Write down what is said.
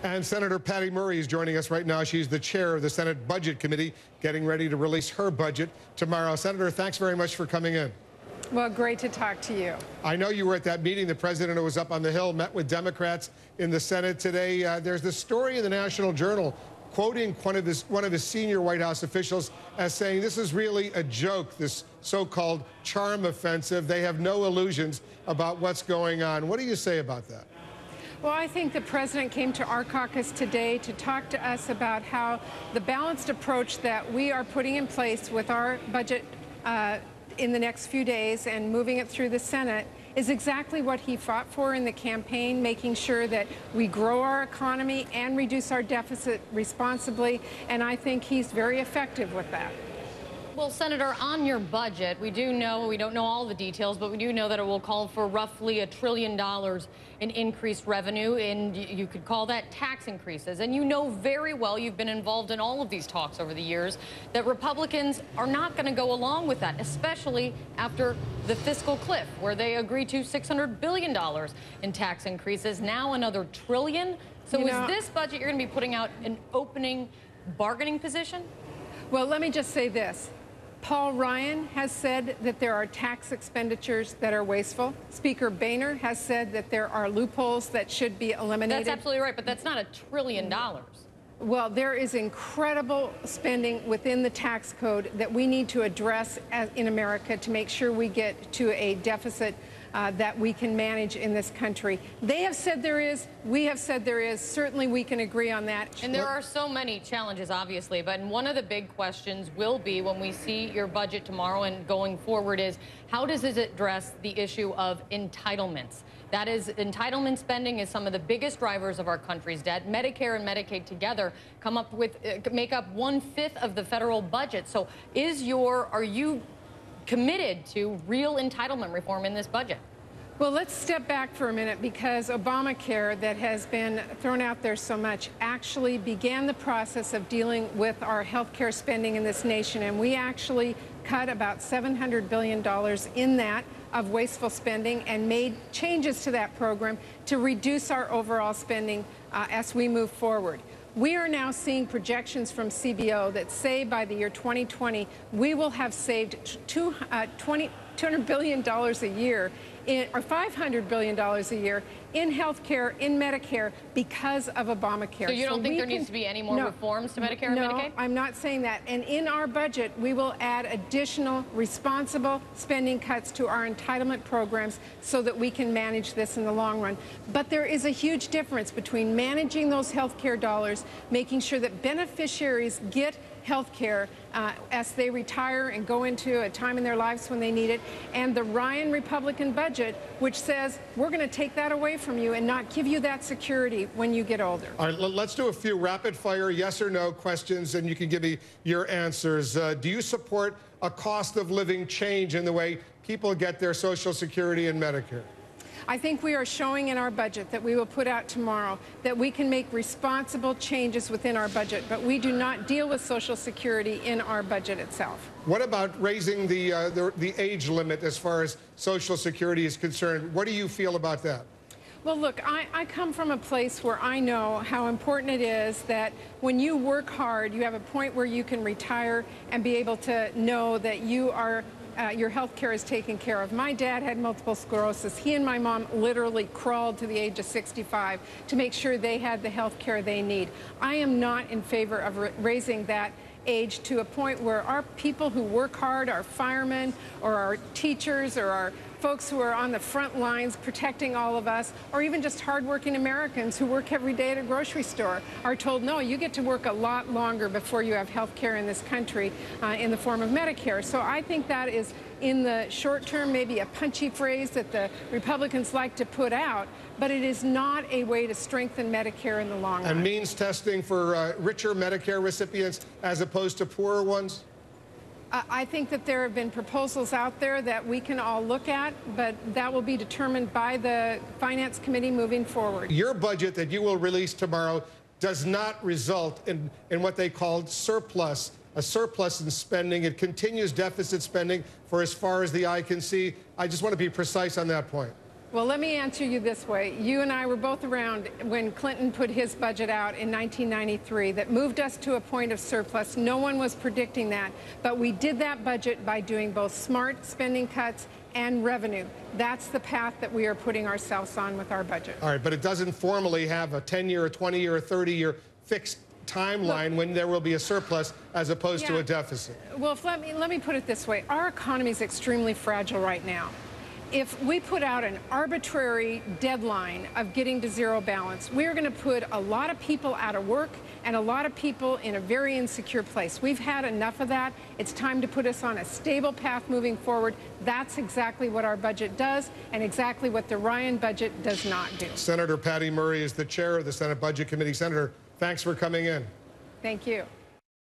And Senator Patty Murray is joining us right now. She's the chair of the Senate Budget Committee, getting ready to release her budget tomorrow. Senator, thanks very much for coming in. Well, great to talk to you. I know you were at that meeting. The president was up on the Hill, met with Democrats in the Senate today. There's this story in the National Journal quoting one of his senior White House officials as saying this is really a joke, this so-called charm offensive. They have no illusions about what's going on. What do you say about that? Well, I think the president came to our caucus today to talk to us about how the balanced approach that we are putting in place with our budget in the next few days and moving it through the Senate is exactly what he fought for in the campaign, making sure that we grow our economy and reduce our deficit responsibly, and I think he's very effective with that. Well, Senator, on your budget, we do know, we don't know all the details, but we do know that it will call for roughly $1 trillion in increased revenue, and you could call that tax increases. And you know very well, you've been involved in all of these talks over the years, that Republicans are not going to go along with that, especially after the fiscal cliff, where they agreed to $600 billion in tax increases, now another $1 trillion. So is this budget you're going to be putting out an opening bargaining position? Well, let me just say this. Paul Ryan has said that there are tax expenditures that are wasteful. Speaker Boehner has said that there are loopholes that should be eliminated. That's absolutely right, but that's not $1 trillion. Well, there is incredible spending within the tax code that we need to address in America to make sure we get to a deficit that we can manage in this country. They have said there is, we have said there is. Certainly we can agree on that. And there are so many challenges, obviously, but one of the big questions will be when we see your budget tomorrow and going forward is how does it address the issue of entitlements? That is, entitlement spending is some of the biggest drivers of our country's debt. Medicare and Medicaid together make up 1/5 of the federal budget. So are you committed to real entitlement reform in this budget? Well, let's step back for a minute, because Obamacare, that has been thrown out there so much, actually began the process of dealing with our health care spending in this nation, and we actually cut about $700 billion in that of wasteful spending and made changes to that program to reduce our overall spending as we move forward. We are now seeing projections from CBO that say by the year 2020, we will have saved $200 billion a year, or $500 billion a year in health care, in Medicare, because of Obamacare. So you don't think there needs to be any more reforms to Medicare and Medicaid? No, I'm not saying that. And in our budget, we will add additional responsible spending cuts to our entitlement programs so that we can manage this in the long run. But there is a huge difference between managing those health care dollars, making sure that beneficiaries get health care as they retire and go into a time in their lives when they need it, and the Ryan Republican budget, which says we're going to take that away from you and not give you that security when you get older. All right, let's do a few rapid-fire yes or no questions, and you can give me your answers. Do you support a cost of living change in the way people get their Social Security and Medicare? I think we are showing in our budget that we will put out tomorrow that we can make responsible changes within our budget, but we do not deal with Social Security in our budget itself. What about raising the age limit as far as Social Security is concerned? What do you feel about that? Well, look, I come from a place where I know how important it is that when you work hard, you have a point where you can retire and be able to know that you are your health care is taken care of. My dad had multiple sclerosis. He and my mom literally crawled to the age of 65 to make sure they had the health care they need. I am not in favor of raising that age to a point where our people who work hard, our firemen or our teachers or our folks who are on the front lines protecting all of us, or even just hardworking Americans who work every day at a grocery store, are told, no, you get to work a lot longer before you have health care in this country in the form of Medicare. So I think that is, in the short term, maybe a punchy phrase that the Republicans like to put out, but it is not a way to strengthen Medicare in the long run. And means testing for richer Medicare recipients as opposed to poorer ones? I think that there have been proposals out there that we can all look at, but that will be determined by the Finance Committee moving forward. Your budget that you will release tomorrow does not result in what they called surplus, a surplus in spending. It continues deficit spending for as far as the eye can see. I just want to be precise on that point. Well, let me answer you this way. You and I were both around when Clinton put his budget out in 1993 that moved us to a point of surplus. No one was predicting that, but we did that budget by doing both smart spending cuts and revenue. That's the path that we are putting ourselves on with our budget. All right, but it doesn't formally have a 10-year, a 20-year, a 30-year fixed timeline when there will be a surplus as opposed to a deficit. Well, let me put it this way. Our economy is extremely fragile right now. If we put out an arbitrary deadline of getting to zero balance, we're going to put a lot of people out of work and a lot of people in a very insecure place. We've had enough of that. It's time to put us on a stable path moving forward. That's exactly what our budget does and exactly what the Ryan budget does not do. Senator Patty Murray is the chair of the Senate Budget Committee. Senator, thanks for coming in. Thank you.